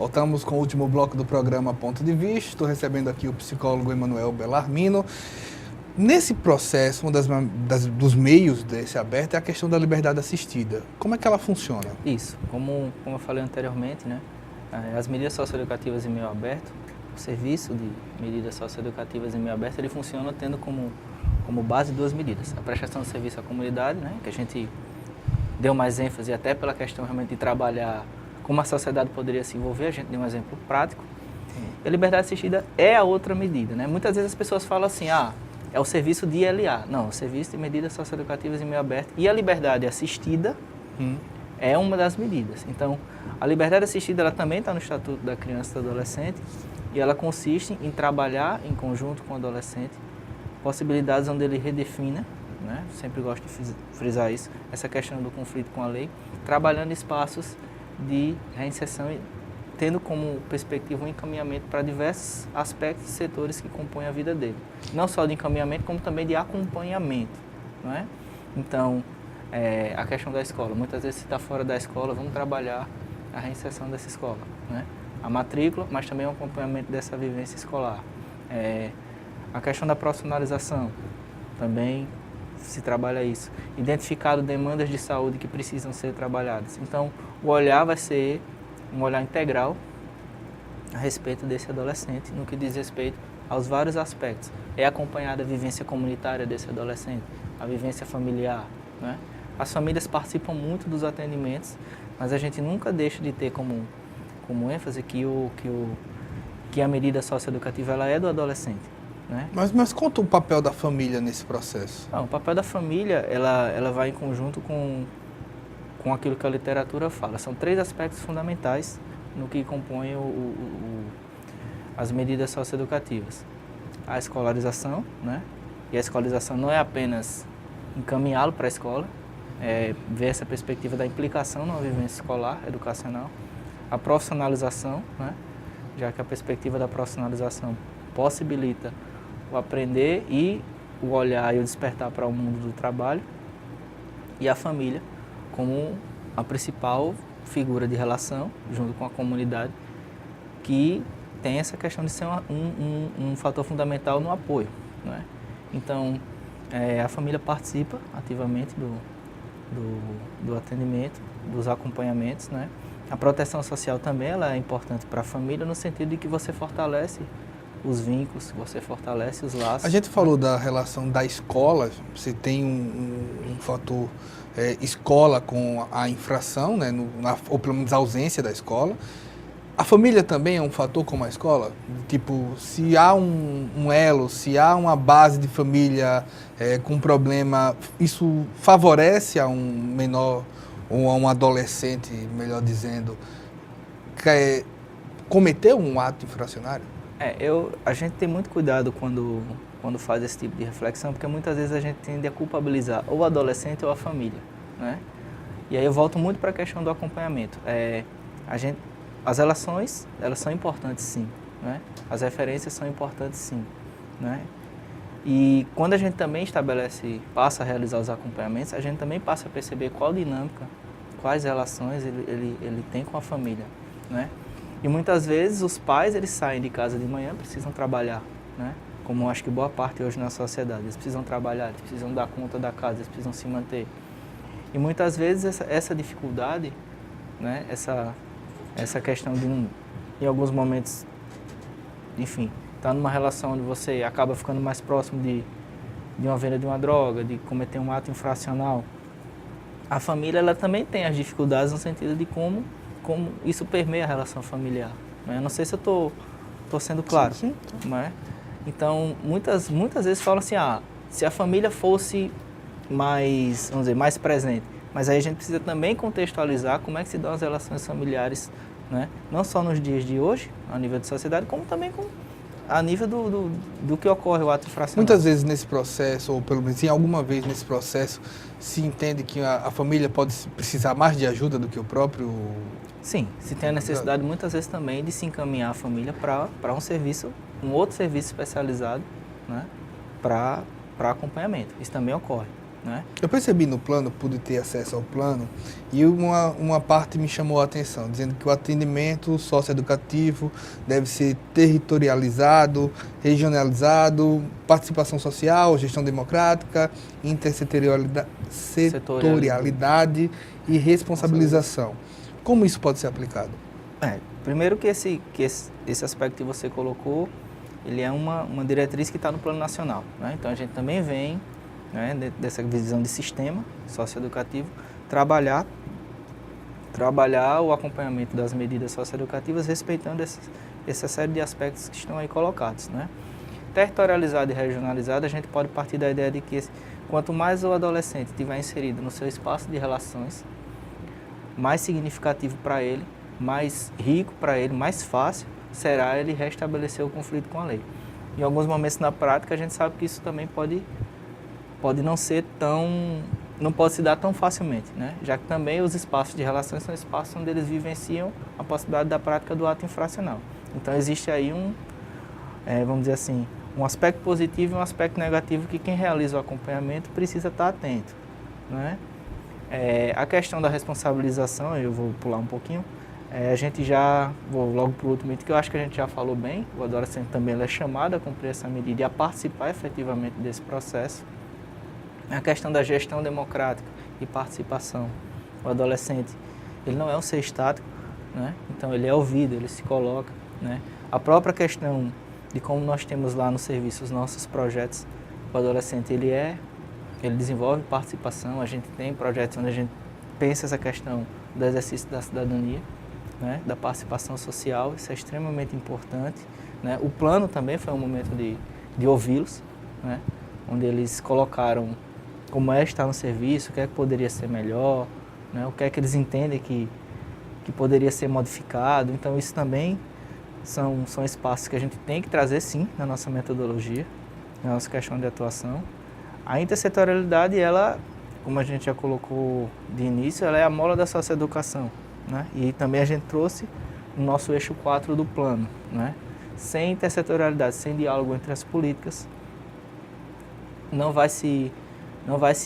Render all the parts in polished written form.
Voltamos com o último bloco do programa Ponto de Vista. Estou recebendo aqui o psicólogo Emanuel Bellarmino. Nesse processo, dos meios desse aberto é a questão da liberdade assistida. Como é que ela funciona? Isso, como eu falei anteriormente, né, as medidas socioeducativas em meio aberto, o serviço de medidas socioeducativas em meio aberto, ele funciona tendo como base duas medidas. A prestação de serviço à comunidade, né, que a gente deu mais ênfase até pela questão realmente de trabalhar como a sociedade poderia se envolver, a gente deu um exemplo prático. E a liberdade assistida é a outra medida, né? Muitas vezes as pessoas falam assim, é o serviço de ILA. Não, o serviço de medidas socioeducativas em meio aberto. E a liberdade assistida é uma das medidas. Então, a liberdade assistida ela também está no Estatuto da Criança e do Adolescente e ela consiste em trabalhar em conjunto com o adolescente possibilidades onde ele redefina, né? Sempre gosto de frisar isso, essa questão do conflito com a lei, trabalhando espaços de reinserção e tendo como perspectiva um encaminhamento para diversos aspectos e setores que compõem a vida dele. Não só de encaminhamento, como também de acompanhamento, não é? Então, a questão da escola. Muitas vezes, se está fora da escola, vamos trabalhar a reinserção dessa escola, né? A matrícula, mas também o acompanhamento dessa vivência escolar. A questão da profissionalização, também se trabalha isso. Identificado demandas de saúde que precisam ser trabalhadas. Então, o olhar vai ser um olhar integral a respeito desse adolescente, no que diz respeito aos vários aspectos. É acompanhada a vivência comunitária desse adolescente, a vivência familiar, né? As famílias participam muito dos atendimentos, mas a gente nunca deixa de ter como ênfase que a medida socioeducativa ela é do adolescente, né? Mas conta o papel da família nesse processo. Não, o papel da família ela vai em conjunto com aquilo que a literatura fala. São três aspectos fundamentais no que compõem as medidas socioeducativas. A escolarização, né? E a escolarização não é apenas encaminhá-lo para a escola, ver essa perspectiva da implicação numa vivência escolar, educacional. A profissionalização, né? Já que a perspectiva da profissionalização possibilita o aprender e o olhar e o despertar para o mundo do trabalho. E a família como a principal figura de relação, junto com a comunidade, que tem essa questão de ser um fator fundamental no apoio, não é? Então, a família participa ativamente do atendimento, dos acompanhamentos, né? A proteção social também ela é importante para a família, no sentido de que você fortalece os vínculos, você fortalece os laços. A gente falou da relação da escola, você tem um fator escola com a infração, né, ou pelo menos a ausência da escola. A família também é um fator como a escola? Tipo, se há um elo, se há uma base de família com problema, isso favorece a um menor ou a um adolescente, melhor dizendo, cometer um ato infracionário? A gente tem muito cuidado quando faz esse tipo de reflexão, porque muitas vezes a gente tende a culpabilizar ou o adolescente ou a família, né? E aí eu volto muito para a questão do acompanhamento. As relações, elas são importantes sim, né? As referências são importantes sim, né? E quando a gente também passa a realizar os acompanhamentos, a gente também passa a perceber qual dinâmica, quais relações ele tem com a família, né? E muitas vezes os pais, eles saem de casa de manhã, precisam trabalhar, né? Como acho que boa parte hoje na sociedade, eles precisam trabalhar, eles precisam dar conta da casa, eles precisam se manter. E muitas vezes essa dificuldade, né? Essa questão de, em alguns momentos, enfim, estar numa relação onde você acaba ficando mais próximo de uma venda de uma droga, de cometer um ato infracional. A família, ela também tem as dificuldades no sentido de como isso permeia a relação familiar, né? Eu não sei se eu estou sendo claro, sim. Né? Então, muitas vezes falam assim, se a família fosse mais, vamos dizer, mais presente, mas aí a gente precisa também contextualizar como é que se dão as relações familiares, né? Não só nos dias de hoje, a nível de sociedade, como também a nível do que ocorre o ato infracional. Muitas vezes nesse processo, ou pelo menos em alguma vez nesse processo, se entende que a família pode precisar mais de ajuda do que o próprio... Sim, se tem a necessidade muitas vezes também de se encaminhar a família para um outro serviço especializado, né, para acompanhamento. Isso também ocorre, né? Eu percebi no plano, pude ter acesso ao plano, e uma parte me chamou a atenção, dizendo que o atendimento socioeducativo deve ser territorializado, regionalizado, participação social, gestão democrática, intersetorialidade e responsabilização. Como isso pode ser aplicado? Primeiro que esse aspecto que você colocou, ele é uma diretriz que está no plano nacional, né? Então a gente também vem, né, dessa visão de sistema socioeducativo, trabalhar o acompanhamento das medidas socioeducativas respeitando essa série de aspectos que estão aí colocados, né? Territorializado e regionalizado, a gente pode partir da ideia de que quanto mais o adolescente estiver inserido no seu espaço de relações, mais significativo para ele, mais rico para ele, mais fácil será ele restabelecer o conflito com a lei. Em alguns momentos na prática, a gente sabe que isso também pode não pode se dar tão facilmente, né? Já que também os espaços de relações são espaços onde eles vivenciam a possibilidade da prática do ato infracional. Então existe aí vamos dizer assim, um aspecto positivo e um aspecto negativo que quem realiza o acompanhamento precisa estar atento, né? A questão da responsabilização, eu vou pular um pouquinho, vou logo para o último item, que eu acho que a gente já falou bem, o adolescente também é chamado a cumprir essa medida e a participar efetivamente desse processo. A questão da gestão democrática e participação. O adolescente, ele não é um ser estático, né? Então ele é ouvido, ele se coloca, né? A própria questão de como nós temos lá no serviço os nossos projetos, o adolescente ele desenvolve participação, a gente tem projetos onde a gente pensa essa questão do exercício da cidadania, né? Da participação social, isso é extremamente importante, né? O plano também foi um momento de ouvi-los, né? Onde eles colocaram como estar no serviço, o que é que poderia ser melhor, né? O que é que eles entendem que poderia ser modificado. Então isso também são espaços que a gente tem que trazer sim na nossa metodologia, na nossa questão de atuação. A intersetorialidade, ela, como a gente já colocou de início, ela é a mola da socioeducação, né? E também a gente trouxe no nosso eixo 4 do plano, né? Sem intersetorialidade, sem diálogo entre as políticas, não vai se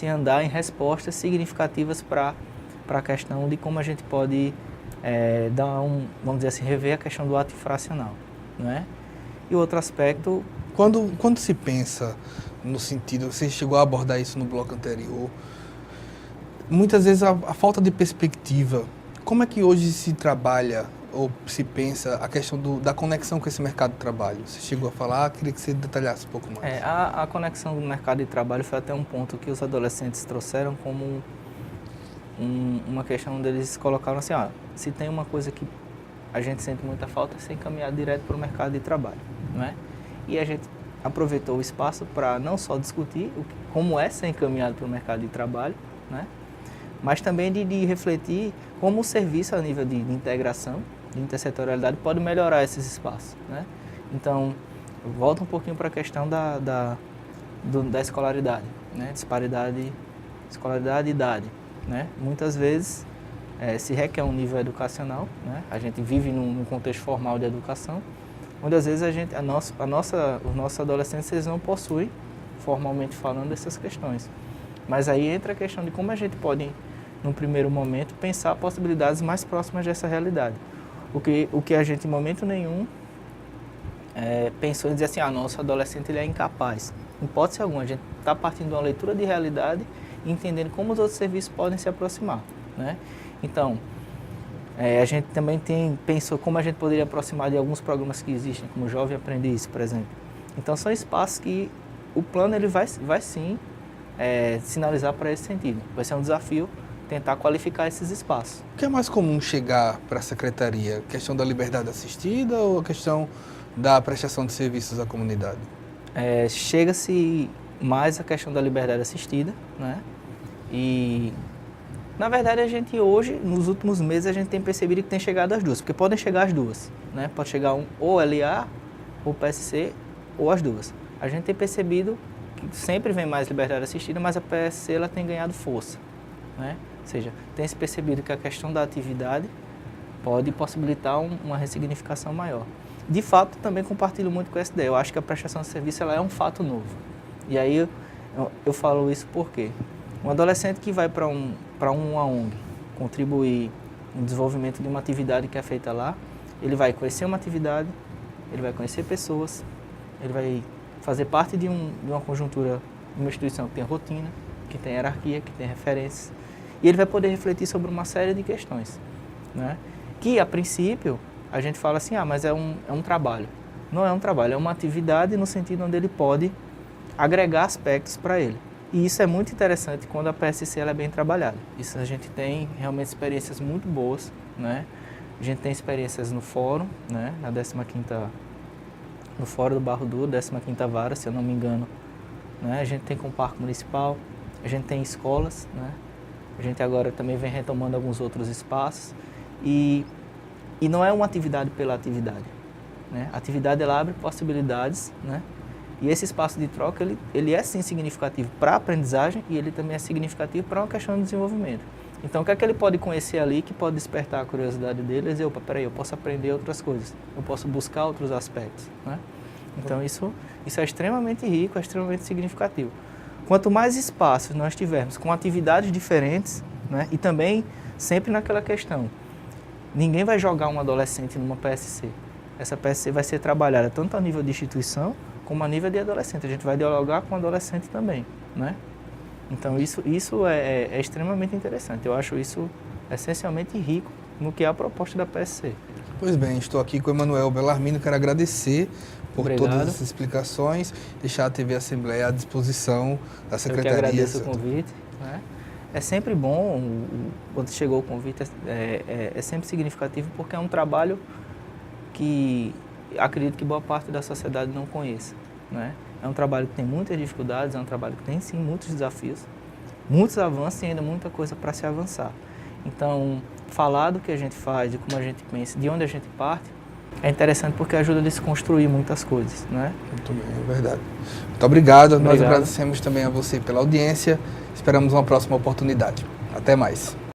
andar em respostas significativas para a questão de como a gente pode vamos dizer assim, rever a questão do ato infracional, não é? E outro aspecto... Quando se pensa no sentido, você chegou a abordar isso no bloco anterior, muitas vezes a falta de perspectiva, como é que hoje se trabalha ou se pensa a questão da conexão com esse mercado de trabalho? Você chegou a falar, queria que você detalhasse um pouco mais. A conexão do mercado de trabalho foi até um ponto que os adolescentes trouxeram como uma questão onde eles colocaram assim, se tem uma coisa que a gente sente muita falta, é ser encaminhado direto para o mercado de trabalho, não é? E a gente aproveitou o espaço para não só discutir como é ser encaminhado para o mercado de trabalho, né? Mas também de refletir como o serviço a nível de integração, de intersetorialidade, pode melhorar esses espaços, né? Então, volta um pouquinho para a questão da escolaridade, né? Disparidade, escolaridade e idade, né? Muitas vezes se requer um nível educacional, né? A gente vive num contexto formal de educação, onde às vezes os nossos adolescentes eles não possuem, formalmente falando, essas questões. Mas aí entra a questão de como a gente pode, num primeiro momento, pensar possibilidades mais próximas dessa realidade. O que a gente, em momento nenhum, pensou em dizer assim, nosso adolescente ele é incapaz. Em hipótese alguma, a gente está partindo de uma leitura de realidade e entendendo como os outros serviços podem se aproximar, né? Então, a gente também pensou como a gente poderia aproximar de alguns programas que existem, como o Jovem Aprendiz, por exemplo. Então, são espaços que o plano ele vai sim sinalizar para esse sentido. Vai ser um desafio tentar qualificar esses espaços. O que é mais comum chegar para a secretaria? A questão da liberdade assistida ou a questão da prestação de serviços à comunidade? Chega-se mais a questão da liberdade assistida, né? E, na verdade, a gente hoje, nos últimos meses, a gente tem percebido que tem chegado as duas, porque podem chegar as duas, né? Pode chegar ou LA, ou PSC, ou as duas. A gente tem percebido que sempre vem mais liberdade assistida, mas a PSC ela tem ganhado força, né? Ou seja, tem se percebido que a questão da atividade pode possibilitar uma ressignificação maior. De fato, também compartilho muito com essa ideia. Eu acho que a prestação de serviço ela é um fato novo. E aí eu falo isso por quê? Um adolescente que vai para uma ONG contribuir no desenvolvimento de uma atividade que é feita lá, ele vai conhecer uma atividade, ele vai conhecer pessoas, ele vai fazer parte de uma conjuntura, de uma instituição que tem rotina, que tem hierarquia, que tem referências, e ele vai poder refletir sobre uma série de questões, né? Que, a princípio, a gente fala assim, mas é um trabalho. Não é um trabalho, é uma atividade no sentido onde ele pode agregar aspectos para ele. E isso é muito interessante quando a PSC ela é bem trabalhada. Isso a gente tem realmente experiências muito boas, né? A gente tem experiências no fórum, né? Na 15ª, no Fórum do Barro Duro, 15ª Vara, se eu não me engano, né? A gente tem com o Parque Municipal, a gente tem escolas, né? A gente agora também vem retomando alguns outros espaços e não é uma atividade pela atividade, né? A atividade ela abre possibilidades, né? E esse espaço de troca, ele é sim significativo para a aprendizagem e ele também é significativo para uma questão de desenvolvimento. Então, o que é que ele pode conhecer ali que pode despertar a curiosidade dele e dizer, opa, peraí, eu posso aprender outras coisas, eu posso buscar outros aspectos, né? Então, isso é extremamente rico, é extremamente significativo. Quanto mais espaços nós tivermos com atividades diferentes, né? E também sempre naquela questão, ninguém vai jogar um adolescente numa PSC. Essa PSC vai ser trabalhada tanto a nível de instituição, como a nível de adolescente. A gente vai dialogar com o adolescente também, né? Então, isso é extremamente interessante. Eu acho isso essencialmente rico no que é a proposta da PSC. Pois bem, estou aqui com o Emanuel Bellarmino, quero agradecer por Obrigado. Todas essas explicações, deixar a TV Assembleia à disposição da Secretaria. Eu que agradeço o convite, né? É sempre bom, quando chegou o convite, é sempre significativo porque é um trabalho que acredito que boa parte da sociedade não conheça, né? É um trabalho que tem muitas dificuldades, é um trabalho que tem sim muitos desafios, muitos avanços e ainda muita coisa para se avançar. Então, falar do que a gente faz, de como a gente pensa, de onde a gente parte, é interessante porque ajuda a desconstruir muitas coisas, né? Muito bem, é verdade. Muito obrigado. Nós agradecemos também a você pela audiência. Esperamos uma próxima oportunidade. Até mais.